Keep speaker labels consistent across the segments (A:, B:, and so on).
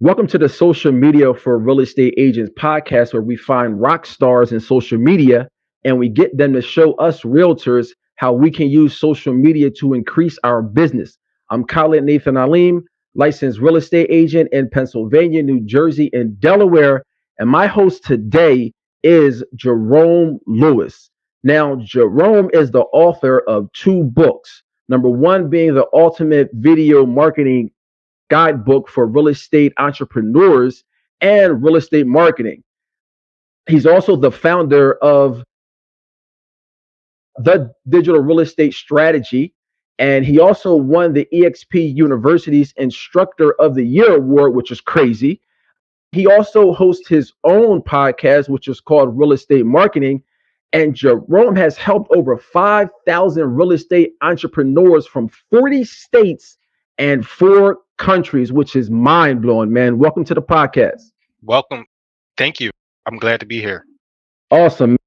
A: Welcome to the Social Media for Real Estate Agents podcast, where we find rock stars in social media and we get them to show us realtors how we can use social media to increase our business. I'm Khalid Nathan Aleem, licensed real estate agent in Pennsylvania, New Jersey, and Delaware. And my host today is Jerome Lewis. Now, Jerome is the author of two books. Number one being the Ultimate Video Marketing Guidebook for real estate entrepreneurs and real estate marketing. He's also the founder of the Digital Real Estate Strategy, and he also won the EXP University's Instructor of the Year award, which is crazy. He also hosts his own podcast, which is called Real Estate Marketing. And Jerome has helped over 5,000 real estate entrepreneurs from 40 states and four countries, which is mind blowing, man. Welcome to the podcast.
B: Welcome. Thank you. I'm glad to be here.
A: Awesome.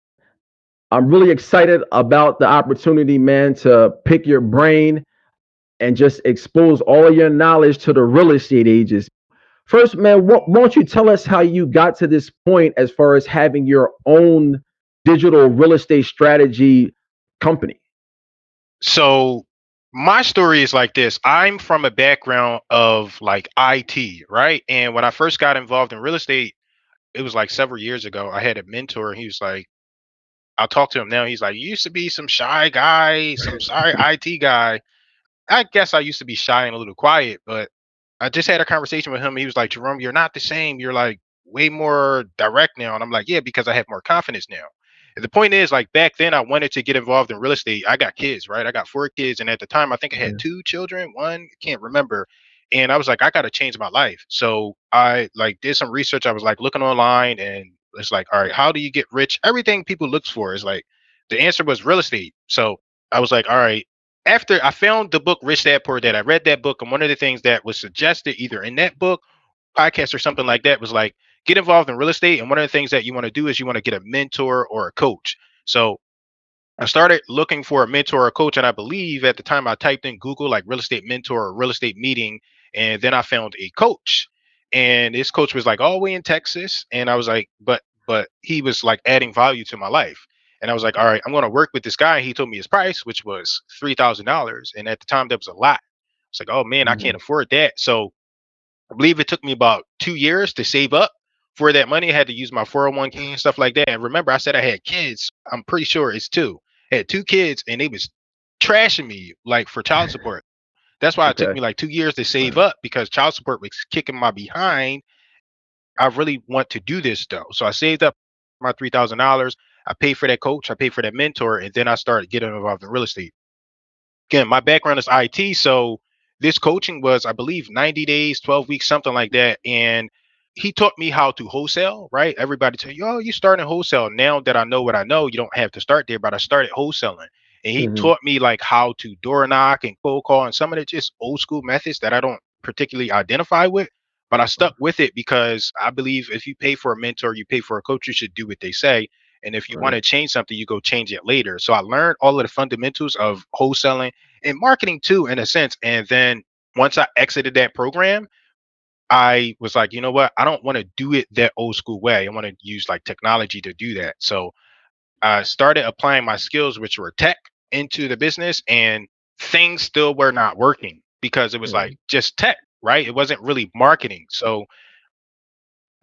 A: I'm really excited about the opportunity, man, to pick your brain and just expose all of your knowledge to the real estate agents. First, man, won't you tell us how you got to this point as far as having your own digital real estate strategy company?
B: So, my story is like this. I'm from a background of like IT, right? And when I first got involved in real estate, it was like several years ago. I had a mentor, and he was like, I'll talk to him now. He's like, you used to be some shy guy, some shy IT guy. I guess I used to be shy and a little quiet, but I just had a conversation with him. He was like, Jerome, you're not the same. You're like way more direct now. And I'm like, yeah, because I have more confidence now. And the point is, like back then, I wanted to get involved in real estate. I got kids, right? I got four kids. And at the time, I think I had
A: Yeah.
B: two children, one, I can't remember. And I was like, I got to change my life. So I like did some research. I was like looking online and it's like, all right, how do you get rich? Everything people look for is like, the answer was real estate. So I was like, all right, after I found the book Rich Dad Poor Dad, I read that book, and one of the things that was suggested either in that book, podcast, or something like that was like get involved in real estate. And one of the things that you want to do is you want to get a mentor or a coach. So I started looking for a mentor or a coach, and I believe at the time I typed in Google like real estate mentor or real estate meeting, and then I found a coach, and this coach was like all the way in Texas, and I was like, but he was like adding value to my life, and I was like, all right, I'm going to work with this guy. He told me his price, which was $3,000, and at the time that was a lot. It's like, oh man, I can't
A: Mhm.
B: afford that. So I believe it took me about 2 years to save up for that money. I had to use my 401k and stuff like that. And remember, I said I had kids. I'm pretty sure it's two. I had two kids, and they was trashing me like for child support. That's why it took
A: Okay.
B: me like 2 years to save up because child support was kicking my behind. I really want to do this though. So I saved up my $3,000. I paid for that coach. I paid for that mentor, and then I started getting involved in real estate. Again, my background is IT, so this coaching was, I believe, 90 days, 12 weeks, something like that. And he taught me how to wholesale, right? Everybody tell you, oh, you start in wholesale. Now that I know what I know, you don't have to start there, but I started wholesaling. And he
A: Hmm.
B: taught me like how to door knock and cold call and some of the just old school methods that I don't particularly identify with. But I stuck with it because I believe if you pay for a mentor, you pay for a coach, you should do what they say. And if you want
A: Right.
B: to change something, you go change it later. So I learned all of the fundamentals of wholesaling and marketing too, in a sense. And then once I exited that program, I was like, you know what? I don't want to do it that old school way. I want to use like technology to do that. So I started applying my skills, which were tech, into the business, and things still were not working because it was
A: Mhm.
B: like just tech, right? It wasn't really marketing. So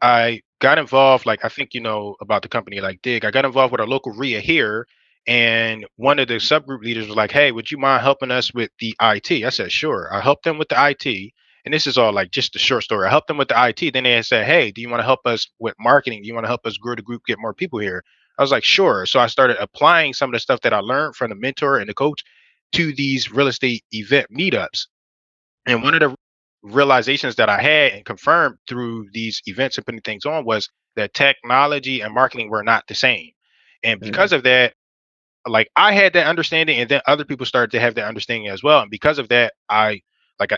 B: I got involved, like I think you know about the company like Dig. I got involved with a local RIA here, and one of the subgroup leaders was like, "Hey, would you mind helping us with the IT?" I said, "Sure." I helped them with the IT, and this is all like just a short story. I helped them with the IT. Then they said, "Hey, do you want to help us with marketing? Do you want to help us grow the group, get more people here?" I was like, "Sure." So I started applying some of the stuff that I learned from the mentor and the coach to these real estate event meetups. And one of the realizations that I had and confirmed through these events and putting things on was that technology and marketing were not the same. And
A: Mhm.
B: because of that, like I had that understanding, and then other people started to have that understanding as well. And because of that, I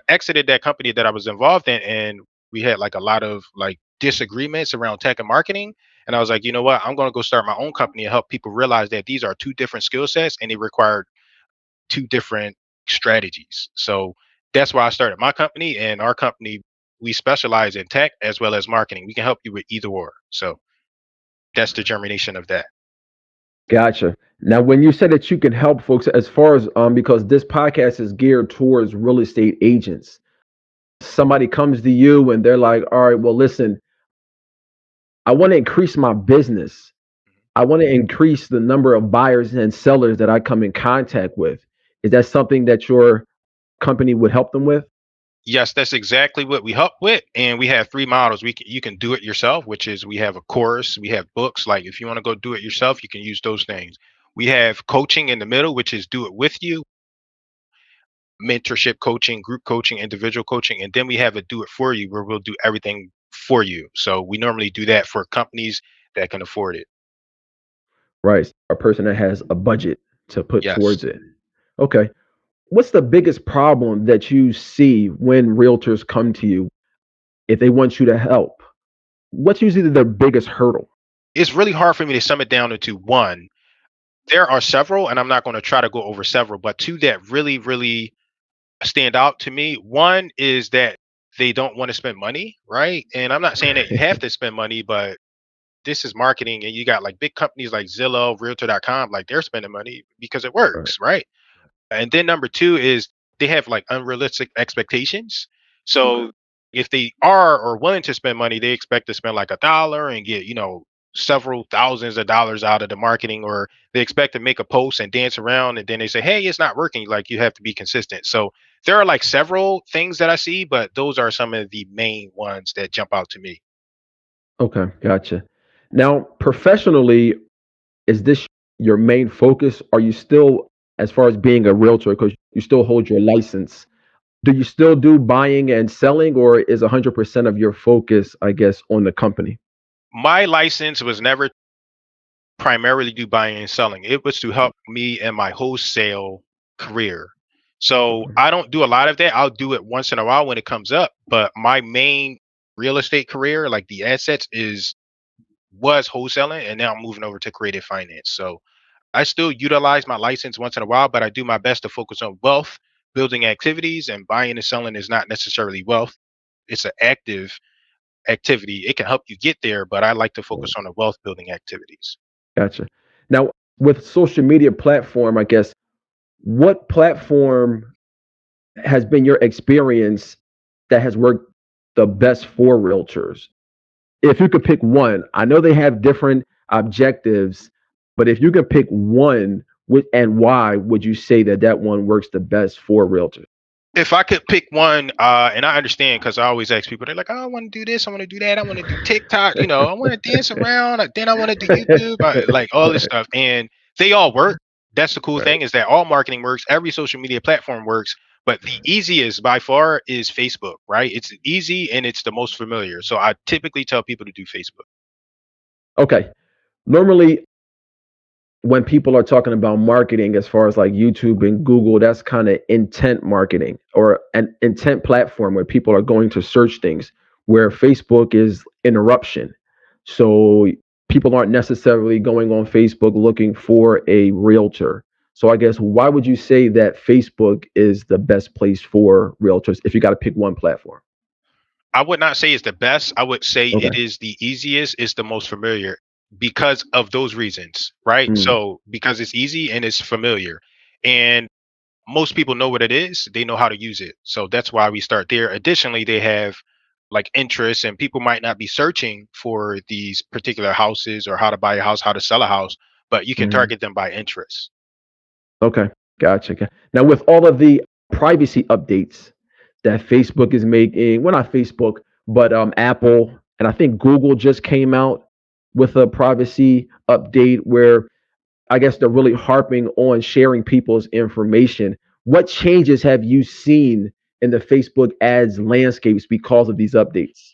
B: exited that company that I was involved in, and we had like a lot of like disagreements around tech and marketing. And I was like, you know what? I'm going to go start my own company and help people realize that these are two different skill sets and they require two different strategies. So that's why I started my company, and our company we specialize in tech as well as marketing. We can help you with either or. So that's the germination of that.
A: Gotcha. Now, when you said that you can help folks, as far as because this podcast is geared towards real estate agents, somebody comes to you and they're like, "All right, well, listen, I want to increase my business. I want to increase the number of buyers and sellers that I come in contact with." Is that something that your company would help them with?
B: Yes, that's exactly what we help with. And we have three models. You can do it yourself, which is we have a course, we have books. Like if you want to go do it yourself, you can use those things. We have coaching in the middle, which is do it with you, mentorship coaching, group coaching, individual coaching. And then we have a do it for you where we'll do everything for you. So we normally do that for companies that can afford it.
A: Right. A person that has a budget to put
B: Yes.
A: towards it. Okay. What's the biggest problem that you see when realtors come to you if they want you to help? What's usually their biggest hurdle?
B: It's really hard for me to sum it down into one. There are several, and I'm not going to try to go over several, but two that really, really stand out to me. One is that they don't want to spend money, right? And I'm not saying that you have to spend money, but this is marketing and you got like big companies like Zillow, Realtor.com, like they're spending money because it
A: Right.
B: works, right? And then number two is they have like unrealistic expectations. So if they are or willing to spend money, they expect to spend like $1 and get, several thousands of dollars out of the marketing, or they expect to make a post and dance around and then they say, hey, it's not working. Like you have to be consistent. So there are like several things that I see, but those are some of the main ones that jump out to me.
A: Okay, gotcha. Now, professionally, is this your main focus? Are you still, as far as being a realtor, because you still hold your license, do you still do buying and selling, or is 100% of your focus, I guess, on the company?
B: My license was never primarily do buying and selling. It was to help me in my wholesale career. So
A: Okay.
B: I don't do a lot of that. I'll do it once in a while when it comes up. But my main real estate career, like the assets, is was wholesaling, and now I'm moving over to creative finance. So I still utilize my license once in a while, but I do my best to focus on wealth building activities, and buying and selling is not necessarily wealth. It's an active activity. It can help you get there, but I like to focus on the wealth building activities.
A: Gotcha. Now, with social media platform, I guess, what platform has been your experience that has worked the best for realtors? If you could pick one, I know they have different objectives, but if you could pick one, and why would you say that that one works the best for realtors?
B: If I could pick one, and I understand because I always ask people, they're like, oh, I want to do this, I want to do that, I want to do TikTok, I want to dance around, then I want to do YouTube, like all this stuff. And they all work. That's the cool
A: Right.
B: thing is that all marketing works, every social media platform works, but the easiest by far is Facebook, right? It's easy and it's the most familiar. So I typically tell people to do Facebook.
A: Okay. Normally, when people are talking about marketing as far as like YouTube and Google, that's kind of intent marketing or an intent platform where people are going to search things, where Facebook is interruption. So people aren't necessarily going on Facebook looking for a realtor. So I guess why would you say that Facebook is the best place for realtors if you got to pick one platform?
B: I would not say it's the best. I would say
A: Okay.
B: it is the easiest, it's the most familiar because of those reasons, right?
A: Mm,
B: So because it's easy and it's familiar. And most people know what it is, they know how to use it. So that's why we start there. Additionally, they have like interests, and people might not be searching for these particular houses or how to buy a house, how to sell a house, but you can
A: mhm.
B: target them by interest.
A: Okay, gotcha. Now, with all of the privacy updates that Facebook is making, well, not Facebook, but Apple, and I think Google just came out with a privacy update where I guess they're really harping on sharing people's information. What changes have you seen in the Facebook ads landscapes because of these updates?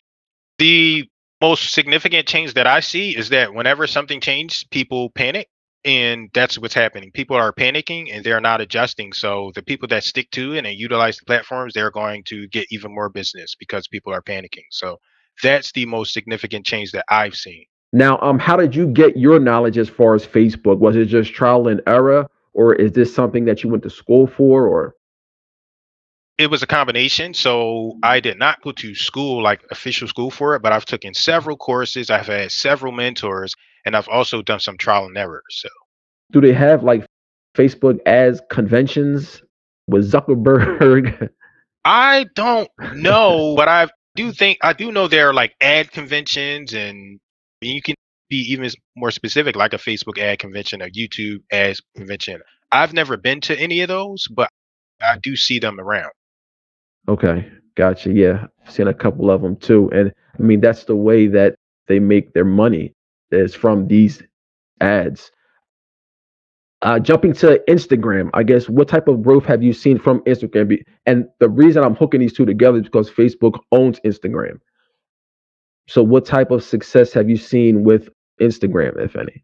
B: The most significant change that I see is that whenever something changes, people panic. And that's what's happening. People are panicking and they're not adjusting. So the people that stick to it and utilize the platforms, they're going to get even more business because people are panicking. So that's the most significant change that I've seen.
A: Now, how did you get your knowledge as far as Facebook? Was it just trial and error, or is this something that you went to school for, or?
B: It was a combination. So I did not go to school, like official school for it, but I've taken several courses. I've had several mentors, and I've also done some trial and error. So
A: Do they have like Facebook ads conventions with Zuckerberg?
B: I don't know, but I do know there are like ad conventions, and you can be even more specific, like a Facebook ad convention, a YouTube ads convention. I've never been to any of those, but I do see them around.
A: Okay, gotcha. Yeah, I've seen a couple of them too, and I mean that's the way that they make their money is from these ads. Jumping to Instagram, I guess what type of growth have you seen from Instagram? And the reason I'm hooking these two together is because Facebook owns Instagram. So what type of success have you seen with Instagram, if any?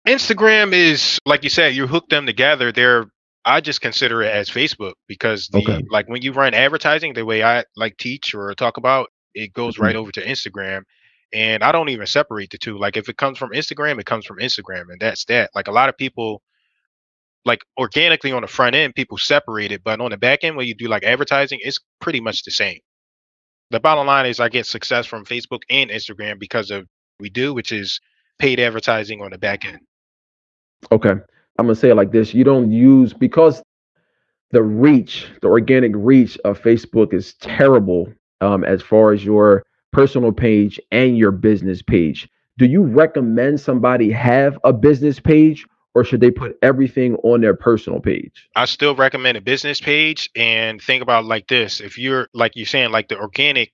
B: Instagram is like you said, you hook them together. I just consider it as Facebook because
A: Okay.
B: the like when you run advertising, the way I like teach or talk about, it goes right
A: Mhm.
B: over to Instagram. And I don't even separate the two. Like if it comes from Instagram, it comes from Instagram, and that's that. Like a lot of people, like organically on the front end, people separate it, but on the back end, when you do like advertising, it's pretty much the same. The bottom line is I get success from Facebook and Instagram because of we do, which is paid advertising on the back end.
A: Okay. I'm gonna say it like this. You don't use because the organic reach of Facebook is terrible as far as your personal page and your business page. Do you recommend somebody have a business page or should they put everything on their personal page?
B: I still recommend a business page and think about it like this. If you're like you're saying, like the organic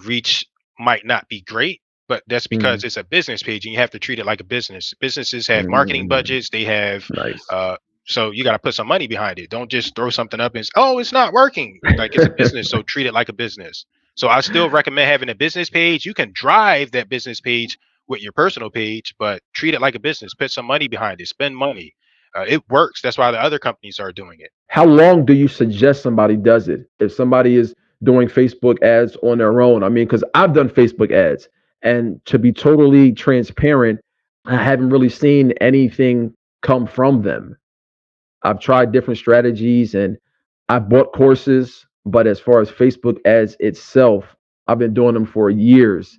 B: reach might not be great, but that's
A: Mm,
B: because it's a business page and you have to treat it like a business. Businesses have marketing
A: mm,
B: budgets, they have
A: nice.
B: uh so you got to put some money behind it. Don't just throw something up and oh, it's not working. Like it's a business, so treat it like a business. So I still recommend having a business page. You can drive that business page with your personal page, but treat it like a business. Put some money behind it. Spend money. It works. That's why the other companies are doing it.
A: How long do you suggest somebody does it? If somebody is doing Facebook ads on their own, I mean, because I've done Facebook ads, and to be totally transparent, I haven't really seen anything come from them. I've tried different strategies and I've bought courses, but as far as Facebook ads itself, I've been doing them for years.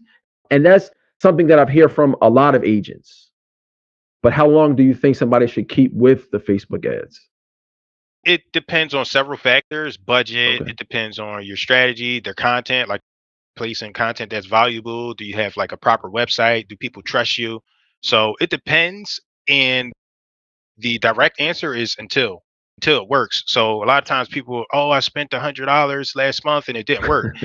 A: And that's something that I've heard from a lot of agents. But how long do you think somebody should keep with the Facebook ads?
B: It depends on several factors. Budget.
A: Okay.
B: It depends on your strategy, their content, like placing content that's valuable. Do you have like a proper website? Do people trust you? So it depends. And the direct answer is until it works. So a lot of times people, oh, I spent $100 last month and it didn't work.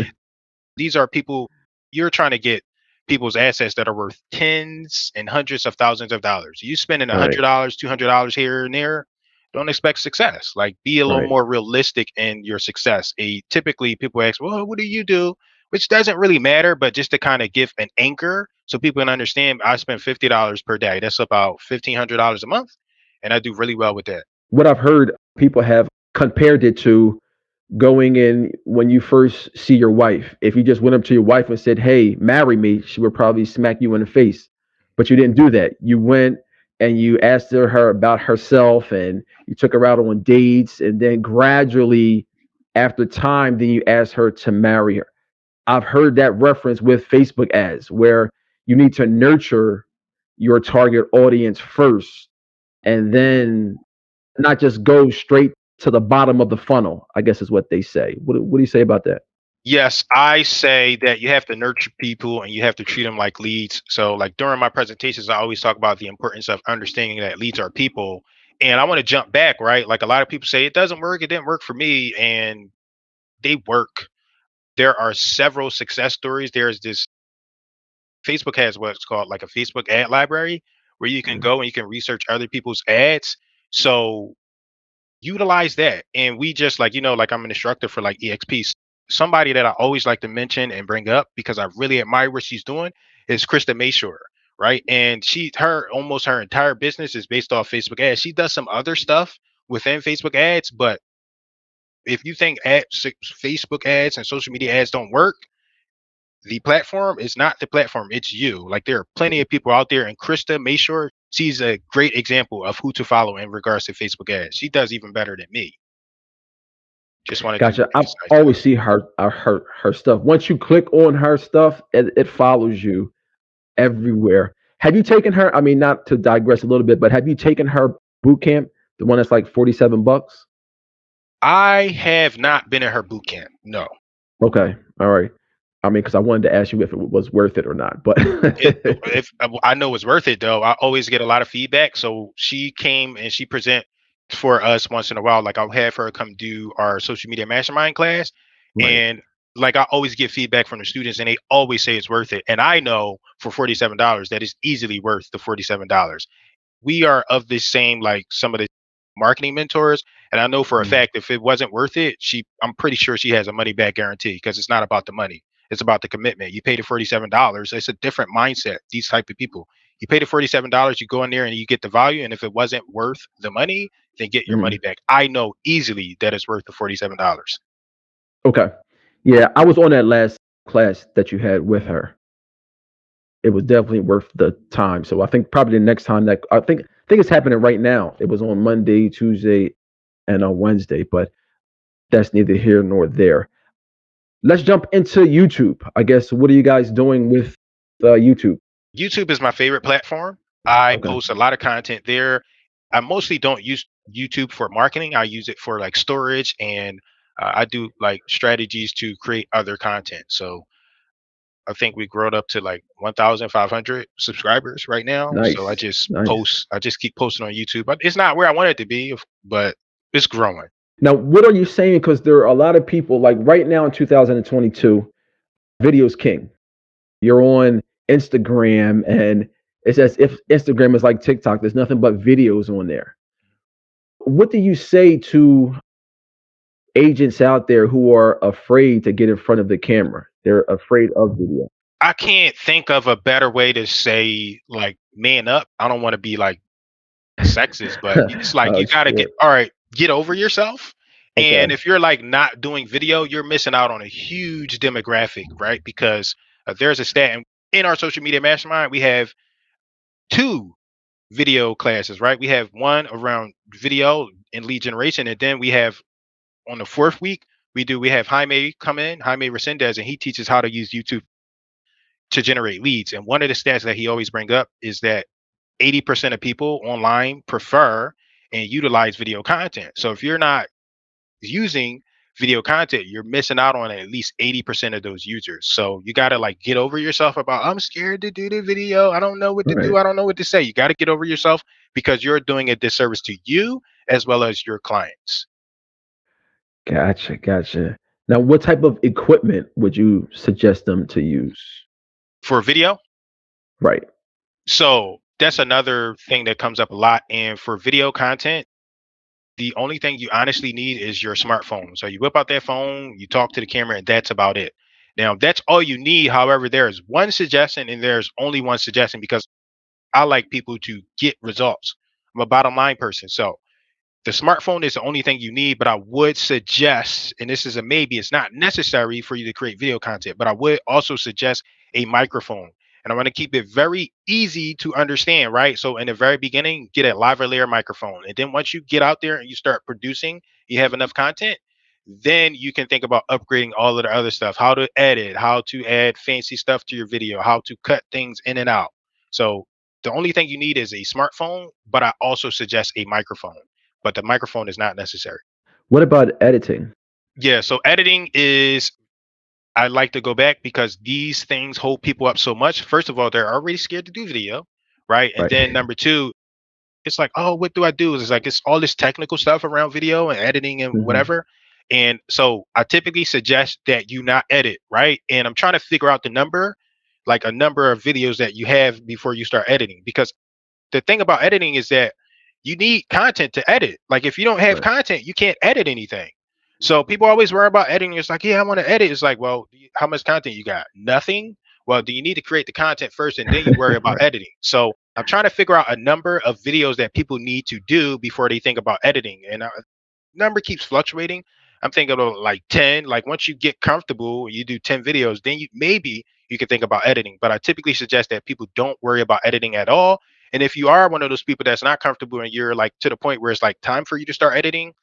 B: These are people you're trying to get people's assets that are worth tens and hundreds of thousands of dollars. You spending
A: Right.
B: $100, $200 here and there, don't expect success. Like be a little
A: Right.
B: more realistic in your success. A typically people ask, well, what do you do? Which doesn't really matter, but just to kind of give an anchor so people can understand. I spend $50 per day. That's about $1,500 a month, and I do really well with that.
A: What I've heard people have compared it to going in when you first see your wife. If you just went up to your wife and said, "Hey, marry me," she would probably smack you in the face. But you didn't do that. You went and you asked her about herself and you took her out on dates and then gradually after time then you asked her to marry her. I've heard that reference with Facebook ads where you need to nurture your target audience first and then not just go straight to the bottom of the funnel, I guess is what they say. What do you say about that?
B: Yes, I say that you have to nurture people and you have to treat them like leads. So, like during my presentations, I always talk about the importance of understanding that leads are people. And I want to jump back, right? Like a lot of people say it doesn't work, it didn't work for me, and they work. There are several success stories. There's this Facebook has what's called like a Facebook ad library where you can
A: Mhm.
B: go and you can research other people's ads. So utilize that. And we just like, like I'm an instructor for like EXP. Somebody that I always like to mention and bring up because I really admire what she's doing is Krista Mayshore, right? And almost her entire business is based off Facebook ads. She does some other stuff within Facebook ads, but if you think Facebook ads and social media ads don't work, the platform is not the platform. It's you. Like there are plenty of people out there, and Krista Mayshore, she's a great example of who to follow in regards to Facebook ads. She does even better than me. Just want to do
A: Gotcha. I
B: insights.
A: always see her stuff. Once you click on her stuff, it follows you everywhere. Have you taken her? I mean, not to digress a little bit, but have you taken her boot camp, the one that's like $47?
B: I have not been at her boot camp. No.
A: Okay, all right. I mean, because I wanted to ask you if it was worth it or not, but
B: If I know it's worth it though, I always get a lot of feedback. So she came and she present for us once in a while. Like I'll have her come do our social media mastermind class,
A: right.
B: and like I always get feedback from the students, and they always say it's worth it. And I know for $47 that is easily worth the $47. We are of the same, like some of the marketing mentors, and I know for a
A: Mm,
B: fact if it wasn't worth it, I'm pretty sure she has a money back guarantee, because it's not about the money, it's about the commitment. You pay the $47, it's a different mindset. These type of people, you pay the $47, you go in there and you get the value, and if it wasn't worth the money, then get your money
A: mm.
B: back. I know easily that it's worth the $47.
A: Okay. Yeah, I was on that last class that you had with her. It was definitely worth the time. So I think probably the next time that I think it's happening right now. It was on Monday, Tuesday, and on Wednesday, but that's neither here nor there. Let's jump into YouTube. I guess what are you guys doing with YouTube?
B: YouTube is my favorite platform. I
A: Okay,
B: post a lot of content there. I mostly don't use YouTube for marketing. I use it for like storage, and I do like strategies to create other content. So I think we grown up to like 1,500 subscribers right now. So
A: nice, nice.
B: I just keep posting on YouTube. But it's not where I want it to be, but it's growing.
A: Now, what are you saying? Because there are a lot of people like right now in 2022, video's king. You're on Instagram, and it's as if Instagram is like TikTok. There's nothing but videos on there. What do you say to agents out there who are afraid to get in front of the camera? They're afraid of video.
B: I can't think of a better way to say like man up. I don't want to be like sexist, but it's like
A: Oh
B: you got to
A: shit.
B: get, all right, get over yourself. And
A: Okay.
B: if you're like not doing video, you're missing out on a huge demographic, right? Because there's a stat in our social media mastermind. We have two video classes, right? We have one around video and lead generation, and then we have on the fourth week we have Jaime come in, Jaime Resendez, and he teaches how to use YouTube to generate leads. And one of the stats that he always bring up is that 80% of people online prefer and utilize video content. So if you're not using video content, you're missing out on at least 80% of those users. So you got to like get over yourself about, I'm scared to do the video. I don't know what to
A: Right.
B: do. I don't know what to say. You got to get over yourself, because you're doing a disservice to you as well as your clients.
A: Gotcha. Gotcha. Now, what type of equipment would you suggest them to use?
B: For video,
A: Right.
B: so that's another thing that comes up a lot. And for video content, the only thing you honestly need is your smartphone. So you whip out that phone, you talk to the camera, and that's about it. Now, that's all you need. However, there is one suggestion, and there's only one suggestion, because I like people to get results. I'm a bottom line person. So the smartphone is the only thing you need, but I would suggest, and this is a maybe, it's not necessary for you to create video content, but I would also suggest a microphone. And I want to keep it very easy to understand, right? So in the very beginning, get a lavalier microphone. And then once you get out there and you start producing, you have enough content, then you can think about upgrading all of the other stuff, how to edit, how to add fancy stuff to your video, how to cut things in and out. So the only thing you need is a smartphone, but I also suggest a microphone, but the microphone is not necessary.
A: What about editing?
B: Yeah, so editing is, I like to go back because these things hold people up so much. First of all, they're already scared to do video, right? And
A: Right.
B: then number two, it's like, oh, what do I do? It's like it's all this technical stuff around video and editing and
A: Hmm.
B: whatever. And so I typically suggest that you not edit, right? And I'm trying to figure out the number, like a number of videos that you have before you start editing, because the thing about editing is that you need content to edit. Like if you don't have
A: Right.
B: content, you can't edit anything. So people always worry about editing. It's like, yeah, I want to edit. It's like, well, how much content you got? Nothing. Well, do you need to create the content first and then you worry about
A: Right.
B: editing? So I'm trying to figure out a number of videos that people need to do before they think about editing. And number keeps fluctuating. I'm thinking of like 10. Like once you get comfortable, you do 10 videos, then you maybe you can think about editing. But I typically suggest that people don't worry about editing at all. And if you are one of those people that's not comfortable and you're like to the point where it's like time for you to start editing,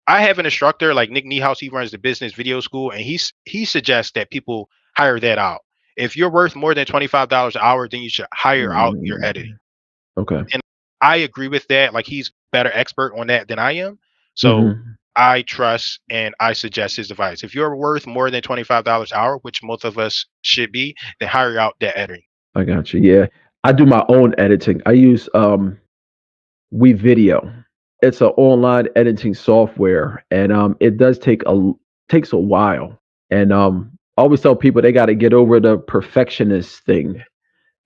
B: I have an instructor like Nick Niehaus. He runs the business video school, and he suggests that people hire that out. If you're worth more than $25 an hour, then you should hire out your editing.
A: Mm, okay.
B: And I agree with that. Like, he's better expert on that than I am. So
A: Hmm.
B: I trust and I suggest his advice. If you're worth more than $25 an hour, which most of us should be, then hire out that editing.
A: I got you. Yeah. I do my own editing. I use WeVideo. It's an online editing software, and it does takes a while. And I always tell people they got to get over the perfectionist thing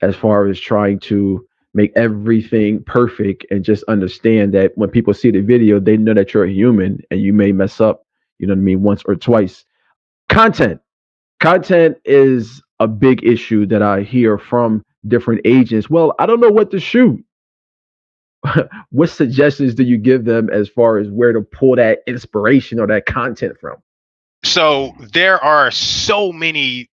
A: as far as trying to make everything perfect, and just understand that when people see the video, they know that you're a human and you may mess up. You know what I mean, once or twice. Content. Content is a big issue that I hear from different agents. Well, I don't know what to shoot. What suggestions do you give them as far as where to pull that inspiration or that content from?
B: So there are so many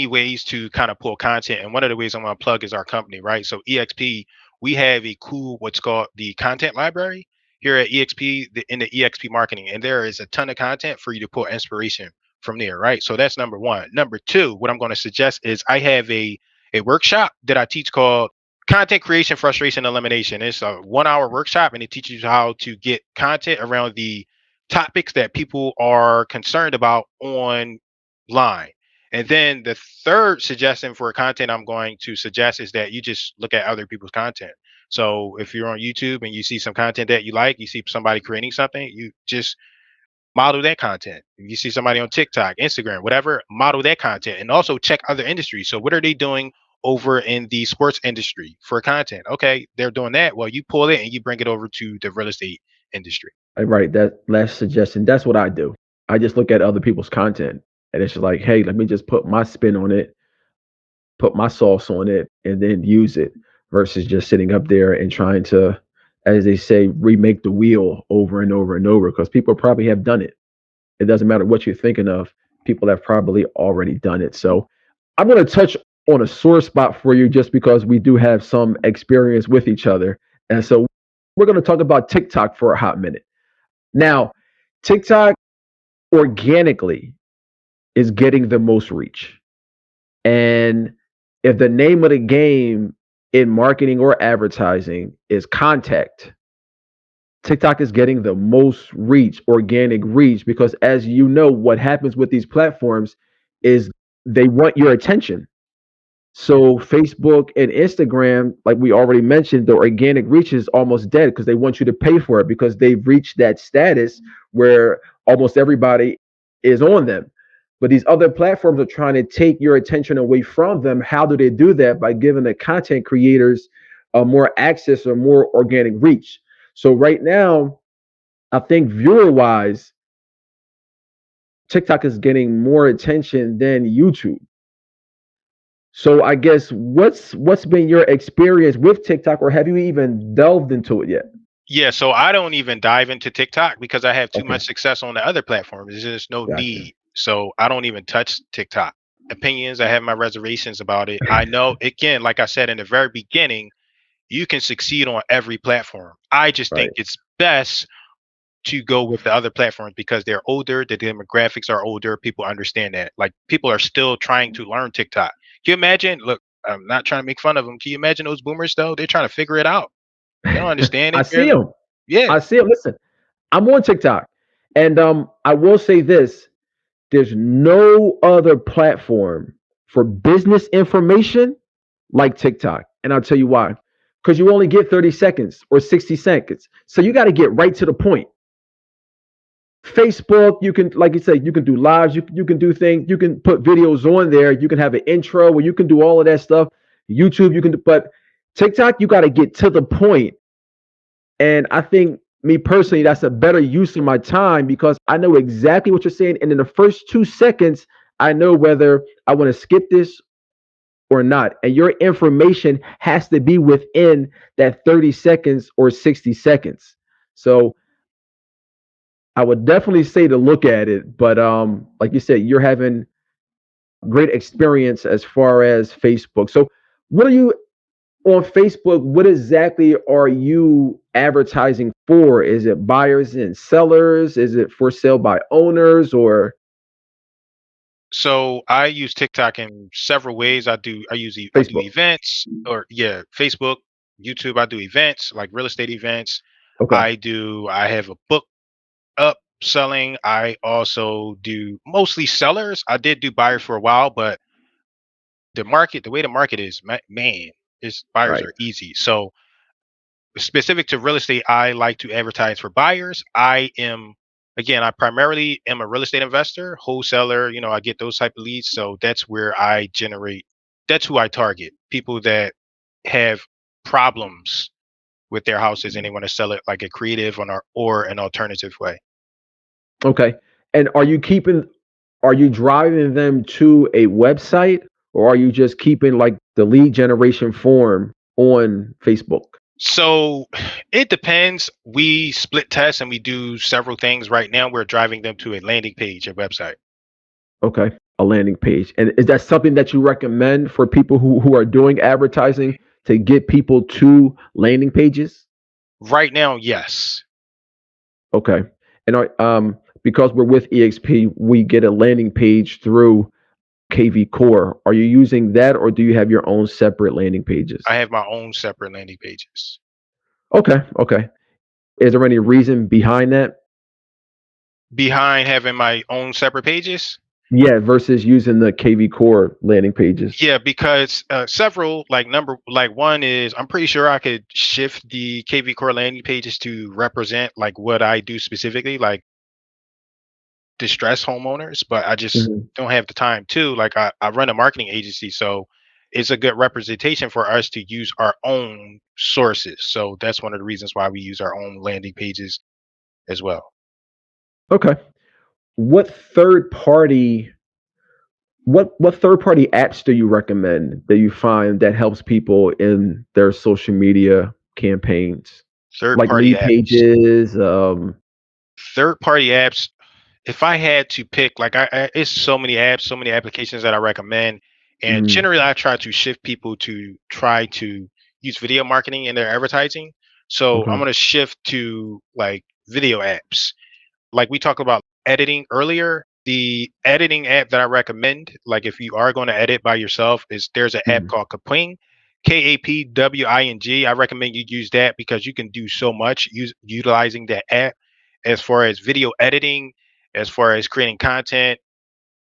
B: ways to kind of pull content, and one of the ways I'm going to plug is our company, right? So EXP, we have a cool what's called the content library here at EXP, in the EXP marketing, and there is a ton of content for you to pull inspiration from there, right? So that's number one. Number two, what I'm going to suggest is I have a workshop that I teach called Content Creation Frustration Elimination. It's a 1 hour workshop, and it teaches you how to get content around the topics that people are concerned about online. And then the third suggestion for content I'm going to suggest is that you just look at other people's content. So if you're on YouTube and you see some content that you like, you see somebody creating something, you just model that content. If you see somebody on TikTok, Instagram, whatever, model that content, and also check other industries. So what are they doing over in the sports industry for content? Okay, they're doing that. Well, you pull it and you bring it over to the real estate industry.
A: Right, that last suggestion. That's what I do. I just look at other people's content, and it's just like, hey, let me just put my spin on it, put my sauce on it, and then use it, versus just sitting up there and trying to, as they say, remake the wheel over and over and over, because people probably have done it. It doesn't matter what you're thinking of, people have probably already done it. So I'm going to touch on a sore spot for you, just because we do have some experience with each other. And so we're going to talk about TikTok for a hot minute. Now, TikTok organically is getting the most reach. And if the name of the game in marketing or advertising is contact, TikTok is getting the most reach, organic reach, because as you know, what happens with these platforms is they want your attention. So Facebook and Instagram, like we already mentioned, the organic reach is almost dead because they want you to pay for it, because they've reached that status where almost everybody is on them. But these other platforms are trying to take your attention away from them. How do they do that? By giving the content creators more access or more organic reach. So right now, I think viewer wise, TikTok is getting more attention than YouTube. So I guess what's been your experience with TikTok, or have you even delved into it yet?
B: Yeah, so I don't even dive into TikTok because I have too
A: Okay,
B: much success on the other platforms. There's just no
A: gotcha.
B: need. So I don't even touch TikTok. Opinions, I have my reservations about it. I know, again, like I said in the very beginning, you can succeed on every platform. I just think
A: Right.
B: it's best to go with the other platforms because they're older, the demographics are older, people understand that. Like, people are still trying to learn TikTok. Can you imagine? Look, I'm not trying to make fun of them. Can you imagine those boomers though? They're trying to figure it out. They don't understand
A: I
B: it
A: see
B: barely.
A: them.
B: Yeah.
A: I see them. Listen, I'm on TikTok, and I will say this: there's no other platform for business information like TikTok, and I'll tell you why. Because you only get 30 seconds or 60 seconds, so you got to get right to the point. Facebook, you can, like you said, you can do lives, you can do things, you can put videos on there, you can have an intro where you can do all of that stuff. YouTube, you can do, but TikTok, you got to get to the point. And I think, me personally, that's a better use of my time, because I know exactly what you're saying. And in the first 2 seconds, I know whether I want to skip this or not. And your information has to be within that 30 seconds or 60 seconds. So I would definitely say to look at it. But like you said, you're having great experience as far as Facebook. So what are you On Facebook, what exactly are you advertising for? Is it buyers and sellers? Is it for sale by owners or
B: So I use TikTok in several ways. I do
A: Facebook?
B: events, or yeah, Facebook, YouTube. I do events like real estate events.
A: Okay.
B: I have a book up selling. I also do mostly sellers. I did do buyers for a while, but the way the market is, man, is buyers
A: Right.
B: are easy. So specific to real estate, I like to advertise for buyers. I primarily am a real estate investor, wholesaler. I get those type of leads. So that's who I target. People that have problems with their houses and they want to sell it like a creative or an alternative way.
A: Okay. And are you driving them to a website or are you just keeping like the lead generation form on Facebook?
B: So it depends. We split tests and we do several things. Right now, we're driving them to a landing page, a website.
A: Okay. A landing page. And is that something that you recommend for people who are doing advertising to get people to landing pages?
B: Right now, yes.
A: Okay. And because we're with EXP, we get a landing page through KV Core. Are you using that or do you have your own separate landing pages?
B: I have my own separate landing pages.
A: Okay. Okay. Is there any reason behind that?
B: Behind having my own separate pages?
A: Yeah, versus using the KV Core landing pages.
B: Yeah, because several like one is I'm pretty sure I could shift the KV Core landing pages to represent like what I do specifically, like distress homeowners, but I just
A: Mhm.
B: don't have the time to. Like I run a marketing agency, so it's a good representation for us to use our own sources. So that's one of the reasons why we use our own landing pages as well.
A: Okay. What third party what third party apps do you recommend that you find that helps people in their social media campaigns?
B: Third
A: Like
B: party
A: lead
B: apps.
A: pages,
B: Third party apps. If I had to pick, like it's so many apps, so many applications that I recommend, and
A: mhm,
B: generally I try to shift people to try to use video marketing in their advertising. So I'm
A: okay.
B: going to shift to like video apps. Like we talked about editing earlier, the editing app that I recommend, like if you are going to edit by yourself, is there's an app
A: Mhm,
B: called Kapwing, Kapwing. I recommend you use that because you can do so much utilizing that app as far as video editing, as far as creating content.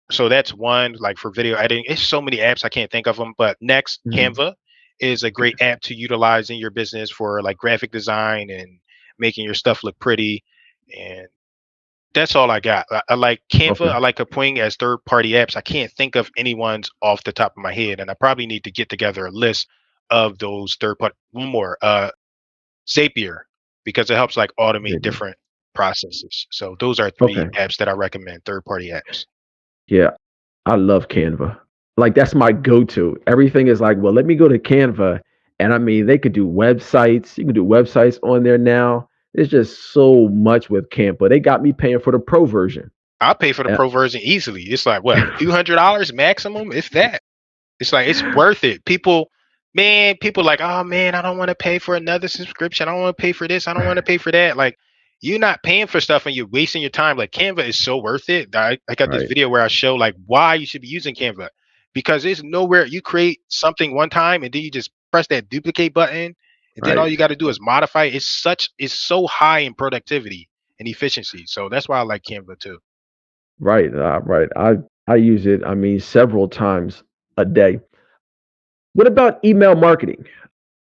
B: So that's one, like for video editing. It's so many apps I can't think of them. But next,
A: mhm.
B: Canva is a great app to utilize in your business for like graphic design and making your stuff look pretty. And that's all I got. I like Canva.
A: Okay.
B: I like Kapwing as third-party apps. I can't think of anyone's off the top of my head, and I probably need to get together a list of those third-party. One more, Zapier, because it helps like automate
A: Maybe.
B: different processes. So those are three
A: Okay.
B: apps that I recommend, third-party apps.
A: Yeah. I love Canva. Like that's my go-to. Everything is like, well, let me go to Canva. And I mean, they could do websites. You can do websites on there now. There's just so much with Canva. They got me paying for the pro version.
B: I'll pay for the
A: Uh,
B: pro version easily. It's like what, $200 maximum, if that. It's like it's worth it. People like, oh man, I don't want to pay for another subscription. I don't want to pay for this. I don't want to pay for that. Like, you're not paying for stuff and you're wasting your time. Like Canva is so worth it. I got this
A: right,
B: video where I show like why you should be using Canva. Because there's nowhere you create something one time and then you just press that duplicate button and then all
A: right,
B: you got to do is modify it. It's so high in productivity and efficiency. So that's why I like Canva too.
A: right, right. I use it. I mean, several times a day. What about email marketing?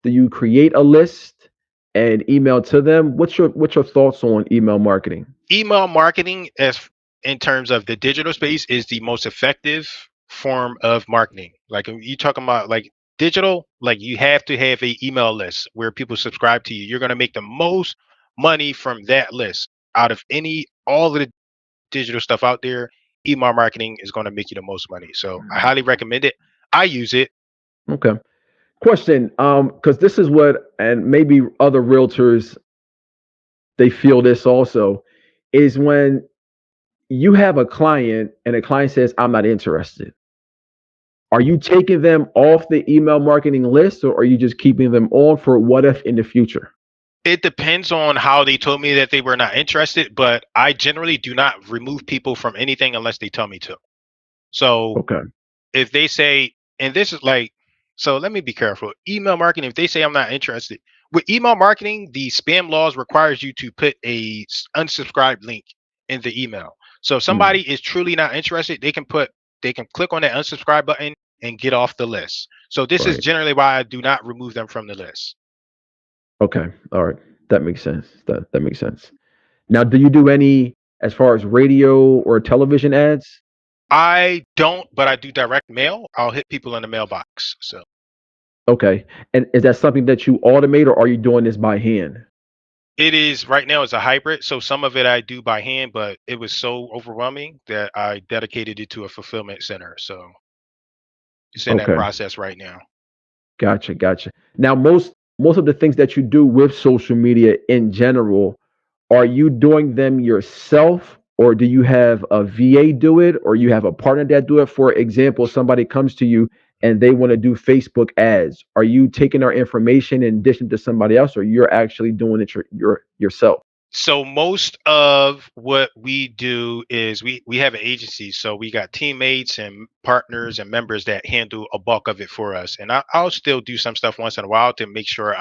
A: Do you create a list and email to them? What's your thoughts on email marketing?
B: Email marketing, as in terms of the digital space, is the most effective form of marketing. Like when you talking about like digital, like you have to have a email list where people subscribe to you. You're going to make the most money from that list out of any all of the digital stuff out there. Email marketing is going to make you the most money, so I highly recommend it. I use it.
A: Okay. Question, because this is what, and maybe other realtors they feel this also, is when you have a client and a client says, "I'm not interested." Are you taking them off the email marketing list, or are you just keeping them on for what if in the future?
B: It depends on how they told me that they were not interested, but I generally do not remove people from anything unless they tell me to. So
A: Okay.
B: if they say, and this is like, so let me be careful. Email marketing, if they say I'm not interested, with email marketing, the spam laws requires you to put a unsubscribe link in the email. So if
A: Mm,
B: somebody is truly not interested, they can click on that unsubscribe button and get off the list. So this is
A: right.
B: generally why I do not remove them from the list.
A: Okay. All right. That makes sense. That makes sense. Now, do you do any as far as radio or television ads?
B: I don't, but I do direct mail. I'll hit people in the mailbox. So
A: Okay. And is that something that you automate, or are you doing this by hand?
B: it is right now it's a hybrid. So some of it I do by hand, but it was so overwhelming that I dedicated it to a fulfillment center. So it's in that
A: Okay.
B: process right now.
A: Gotcha. Gotcha. Now, most of the things that you do with social media in general, are you doing them yourself, or do you have a VA do it, or you have a partner that do it? For example, somebody comes to you and they want to do Facebook ads. Are you taking our information and dishing it to somebody else, or you're actually doing it yourself?
B: So most of what we do is we have an agency. So we got teammates and partners and members that handle a bulk of it for us. And I'll still do some stuff once in a while to make sure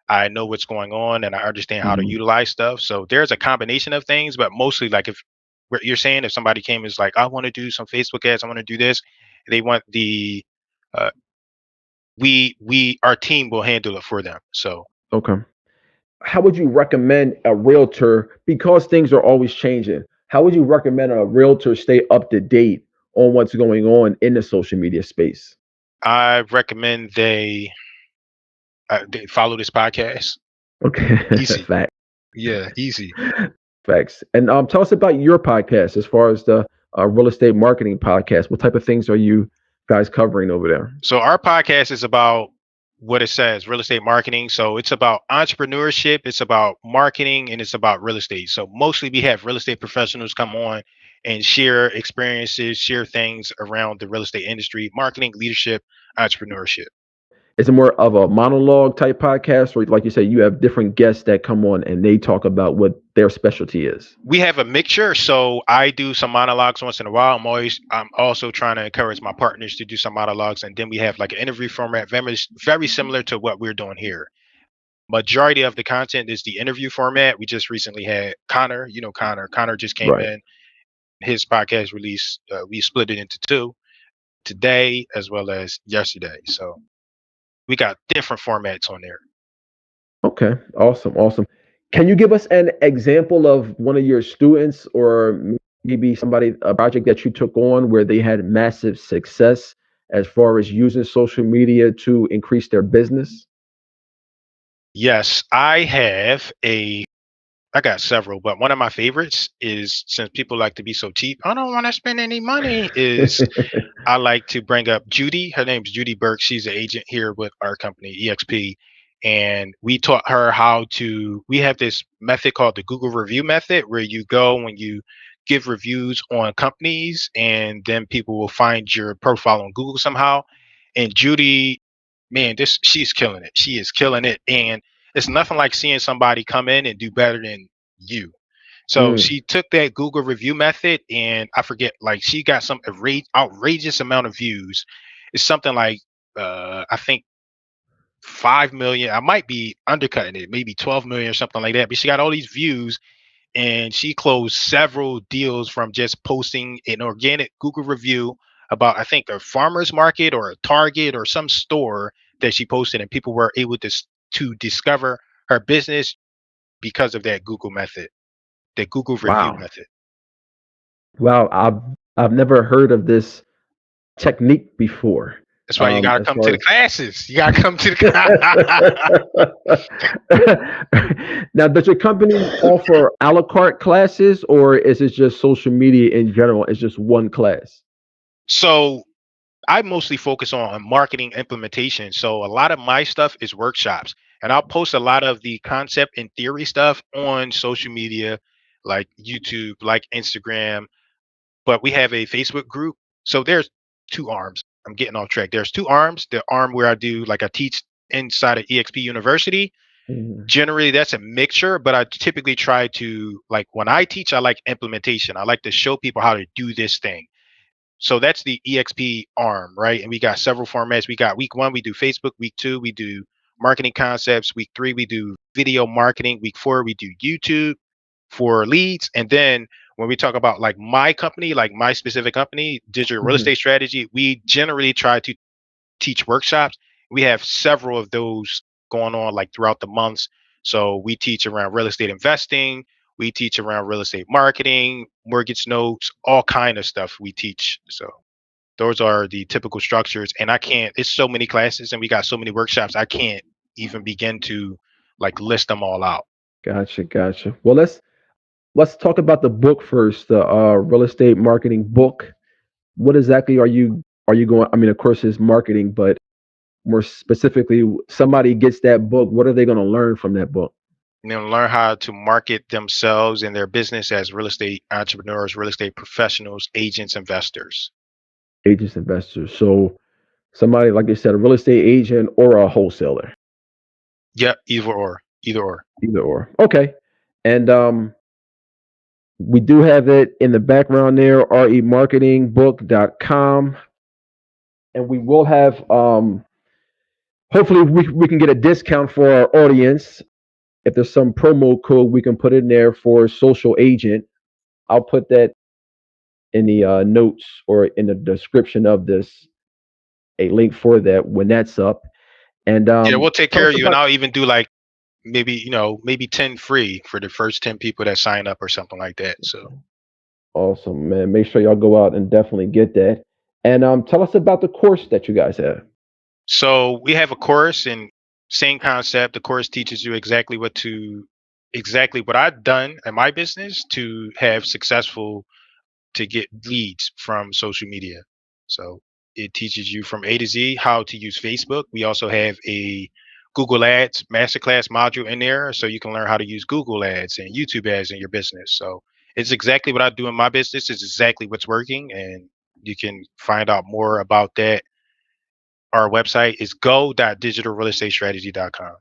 B: I know what's going on and I understand how to
A: Mhm.
B: utilize stuff. So there's a combination of things, but mostly like if what you're saying, if somebody came and is like, I want to do some Facebook ads, I want to do this, they want the uh, we our team will handle it for them. So
A: Okay. How would you recommend a realtor, because things are always changing? How would you recommend a realtor stay up to date on what's going on in the social media space?
B: I recommend they follow this podcast.
A: Okay.
B: Easy,
A: Fact.
B: yeah, easy.
A: Facts. And tell us about your podcast as far as the real estate marketing podcast. What type of things are you guys covering over there?
B: So our podcast is about what it says, real estate marketing. So it's about entrepreneurship, it's about marketing, and it's about real estate. So mostly we have real estate professionals come on and share experiences, share things around the real estate industry, marketing, leadership, entrepreneurship.
A: Is it more of a monologue type podcast, or like you say, you have different guests that come on and they talk about what their specialty is?
B: We have a mixture. So I do some monologues once in a while. I'm also trying to encourage my partners to do some monologues. And then we have like an interview format, very similar to what we're doing here. Majority of the content is the interview format. We just recently had Connor, you know, Connor just came
A: Right.
B: in, his podcast release. We split it into two, today as well as yesterday. So we got different formats on there.
A: Okay. Awesome. Awesome. Can you give us an example of one of your students, or maybe somebody, a project that you took on where they had massive success as far as using social media to increase their business?
B: Yes, I got several, but one of my favorites is, since people like to be so cheap, I don't want to spend any money, is I like to bring up Judy. Her name's Judy Burke. She's an agent here with our company, EXP. And we taught her we have this method called the Google review method, where you go when you give reviews on companies and then people will find your profile on Google somehow. And Judy, man, she's killing it. She is killing it. And it's nothing like seeing somebody come in and do better than you. So
A: Mm,
B: she took that Google review method, and I forget, like she got some outrageous amount of views. It's something like I think 5 million. I might be undercutting it, maybe 12 million or something like that. But she got all these views, and she closed several deals from just posting an organic Google review about, I think, a farmer's market or a Target or some store that she posted, and people were able to discover her business because of that Google method, the Google review
A: wow.
B: method.
A: Wow. I've never heard of this technique before.
B: That's why you gotta
A: As
B: come to
A: far
B: the
A: as
B: classes. You gotta come to the
A: now, does your company offer a la carte classes, or is it just social media in general? It's just one class.
B: So I mostly focus on marketing implementation. So a lot of my stuff is workshops, and I'll post a lot of the concept and theory stuff on social media, like YouTube, like Instagram. But we have a Facebook group. So there's two arms. I'm getting off track. There's two arms. The arm where I teach inside of EXP University.
A: Mhm.
B: Generally, that's a mixture, but I typically try to, like, when I teach, I like implementation. I like to show people how to do this thing. So that's the EXP arm, right? And we got several formats. We got week one, we do Facebook. Week two, we do marketing concepts. Week three, we do video marketing. Week four, we do YouTube for leads. And then when we talk about like my company, like my specific company, digital real
A: Mhm.
B: estate strategy, we generally try to teach workshops. We have several of those going on like throughout the months. So we teach around real estate investing, we teach around real estate marketing, mortgage notes, all kind of stuff we teach. So those are the typical structures. And I can't, it's so many classes and we got so many workshops, I can't even begin to like list them all out.
A: Gotcha, gotcha. Well, let's talk about the book first. The real estate marketing book. What exactly are you going? I mean, of course, it's marketing, but more specifically, somebody gets that book. What are they going to learn from that book?
B: You know, learn how to market themselves and their business as real estate entrepreneurs, real estate professionals, agents, investors.
A: Agents, investors. So somebody, like you said, a real estate agent or a wholesaler,
B: Yep, either or, either or.
A: either or. Okay. And we do have it in the background there, remarketingbook.com. And we will have, hopefully, we can get a discount for our audience. If there's some promo code, we can put in there for social agent. I'll put that in the notes or in the description of this, a link for that when that's up. And
B: Yeah, we'll take
A: tell
B: care
A: us
B: of you, and
A: about
B: I'll even do like maybe maybe 10 free for the first 10 people that sign up or something like that. So
A: awesome, man. Make sure y'all go out and definitely get that. And tell us about the course that you guys have.
B: we have a course, and same concept. The course teaches you exactly what I've done in my business to have successful to get leads from social media. So it teaches you from A to Z how to use Facebook. We also have a Google Ads masterclass module in there, so you can learn how to use Google Ads and YouTube ads in your business. So it's exactly what I do in my business. It's exactly what's working, and you can find out more about that. Our website is go.digitalrealestatestrategy.com.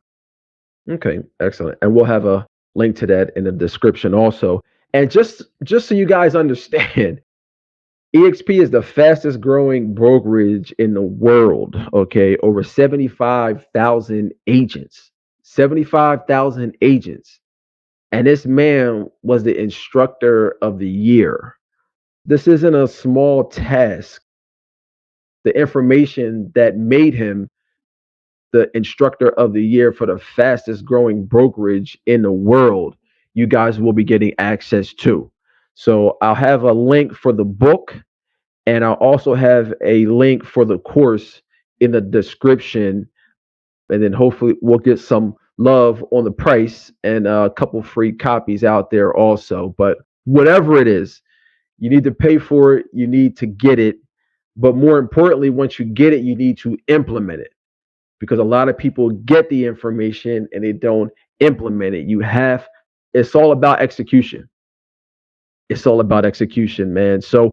A: Okay, excellent. And we'll have a link to that in the description also. And just so you guys understand, EXP is the fastest growing brokerage in the world. Okay, over 75,000 agents. 75,000 agents. And this man was the instructor of the year. This isn't a small task. The information that made him the instructor of the year for the fastest growing brokerage in the world, you guys will be getting access to. So I'll have a link for the book, and I'll also have a link for the course in the description. And then hopefully we'll get some love on the price and a couple free copies out there also. But whatever it is, you need to pay for it, you need to get it. But more importantly, once you get it, you need to implement it, because a lot of people get the information and they don't implement it. It's all about execution. It's all about execution, man. So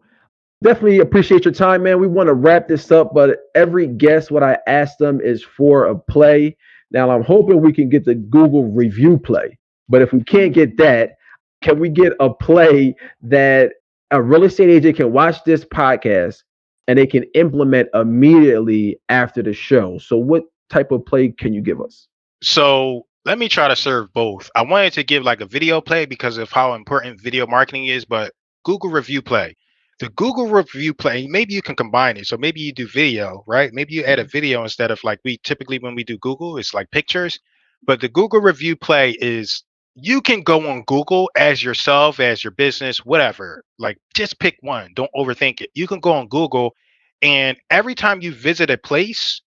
A: definitely appreciate your time, man. We want to wrap this up, but every guest, what I ask them is for a play. Now, I'm hoping we can get the Google review play, but if we can't get that, can we get a play that a real estate agent can watch this podcast and they can implement immediately after the show? So, what type of play can you give us?
B: So let me try to serve both. I wanted to give like a video play because of how important video marketing is, but Google review play. The Google review play, maybe you can combine it. So maybe you do video, right? Maybe you add a video instead of like we typically when we do Google, it's like pictures. But the Google review play is you can go on Google as yourself, as your business, whatever. Like just pick one. Don't overthink it. You can go on Google and every time you visit a place,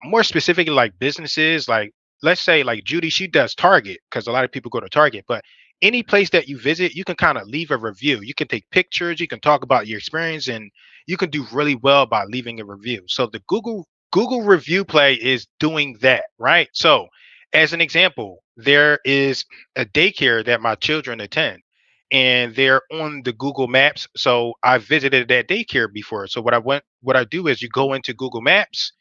B: more specifically like businesses, like let's say like Judy, she does Target because a lot of people go to Target, but any place that you visit, you can kind of leave a review. You can take pictures, you can talk about your experience, and you can do really well by leaving a review. So the Google review play is doing that, right? So as an example, there is a daycare that my children attend, and they're on the Google Maps. So I visited that daycare before. So what I do is you go into Google Maps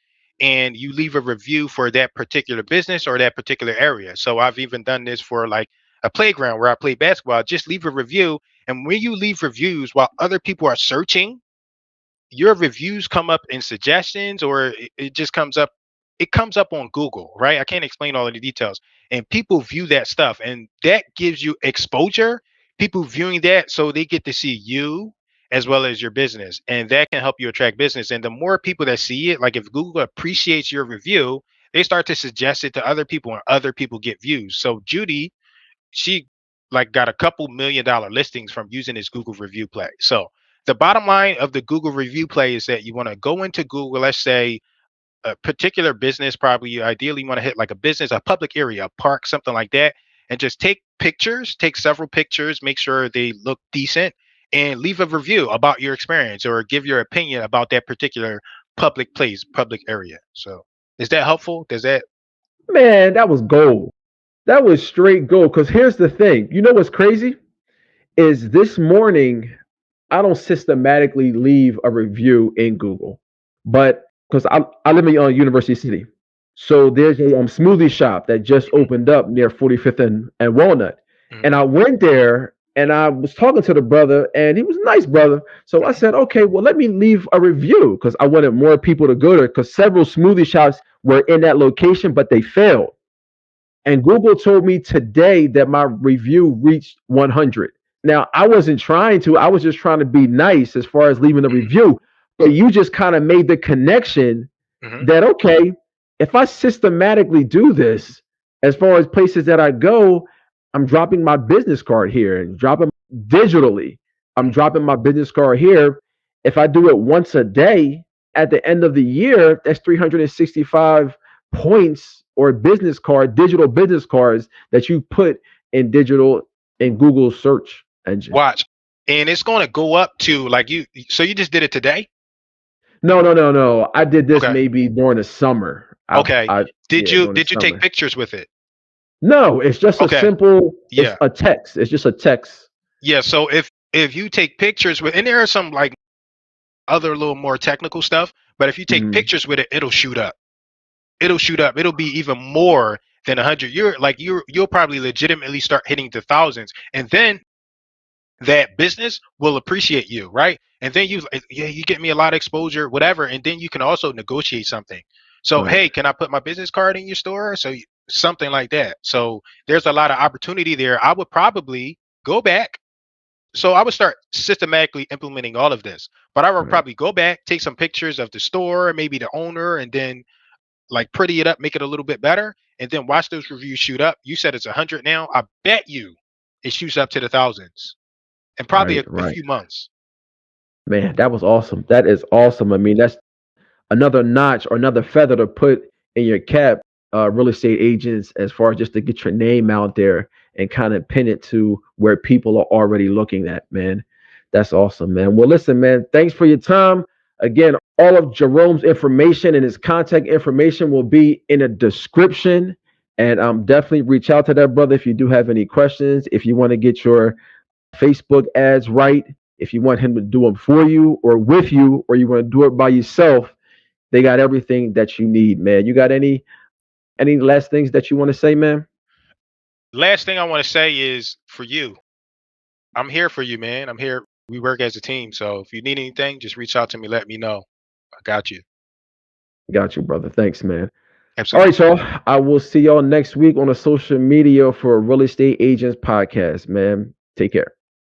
B: and you leave a review for that particular business or that particular area. So I've even done this for like a playground where I play basketball. Just leave a review, and when you leave reviews while other people are searching, your reviews come up in suggestions, or it just comes up. It comes up on Google, right? I can't explain all of the details, and people view that stuff, and that gives you exposure. People viewing that, so they get to see you as well as your business, and that can help you attract business. And the more people that see it, like if Google appreciates your review, they start to suggest it to other people, and other people get views. So Judy, she like got a couple $1 million listings from using this Google review play. So the bottom line of the Google review play is that you want to go into Google, let's say a particular business, probably you ideally want to hit like a business, a public area, a park, something like that, and just take pictures, take several pictures, make sure they look decent, and leave a review about your experience or give your opinion about that particular public place, public area. So is that helpful? Does that?
A: Man, that was gold. That was straight gold. Because here's the thing. You know what's crazy? Is this morning I don't systematically leave a review in Google, but because I live in University City, so there's a smoothie shop that just opened up near 45th and Walnut,
B: Mhm,
A: and I went there and I was talking to the brother, and he was a nice brother. So I
B: mhm,
A: said, okay, well let me leave a review because I wanted more people to go there because several smoothie shops were in that location, but they failed. And Google told me today that my review reached 100. Now, I wasn't trying to, I was just trying to be nice as far as leaving a
B: mhm,
A: review. But you just kind of made the connection
B: mhm.
A: that, okay, if I systematically do this, as far as places that I go, I'm dropping my business card here and dropping digitally. I'm dropping my business card here. If I do it once a day at the end of the year, that's 365 points or business card, digital business cards that you put in digital in Google search engine.
B: Watch. And it's going to go up to like you. So you just did it today?
A: No, no, no, no. I did this
B: Okay.
A: maybe during the summer.
B: Okay.
A: Yeah, during the
B: Did you take
A: summer.
B: pictures with it?
A: No, it's just a
B: Okay.
A: simple. It's
B: Yeah.
A: a text. It's just a text.
B: Yeah. So if you take pictures with, and there are some like other little more technical stuff, but if you take
A: Mhm.
B: pictures with it, it'll shoot up. It'll shoot up. It'll be even more than 100. You'll probably legitimately start hitting the thousands, and then that business will appreciate you, right? And then yeah, you get me a lot of exposure, whatever, and then you can also negotiate something. So,
A: Right,
B: hey, can I put my business card in your store? So something like that. So there's a lot of opportunity there. I would probably go back. So I would start systematically implementing all of this, but I would
A: right,
B: probably go back, take some pictures of the store, maybe the owner, and then like pretty it up, make it a little bit better, and then watch those reviews shoot up. You said it's 100 now. I bet you it shoots up to the thousands in probably
A: right,
B: a
A: right.
B: few months.
A: Man, that was awesome. That is awesome. I mean, that's another notch or another feather to put in your cap, real estate agents, as far as just to get your name out there and kind of pin it to where people are already looking at, man. That's awesome, man. Well, listen, man, thanks for your time. Again, all of Jerome's information and his contact information will be in a description. And definitely reach out to that brother if you do have any questions. If you want to get your Facebook ads right, if you want him to do them for you or with you, or you want to do it by yourself, they got everything that you need, man. You got any last things that you want to say, man?
B: Last thing I want to say is for you, I'm here for you, man. I'm here. We work as a team. So if you need anything, just reach out to me. Let me know. I got you.
A: Got you, brother. Thanks, man. All right,
B: Absolutely.
A: y'all. I will see y'all next week on a social media for Real Estate Agents Podcast, man. Take care.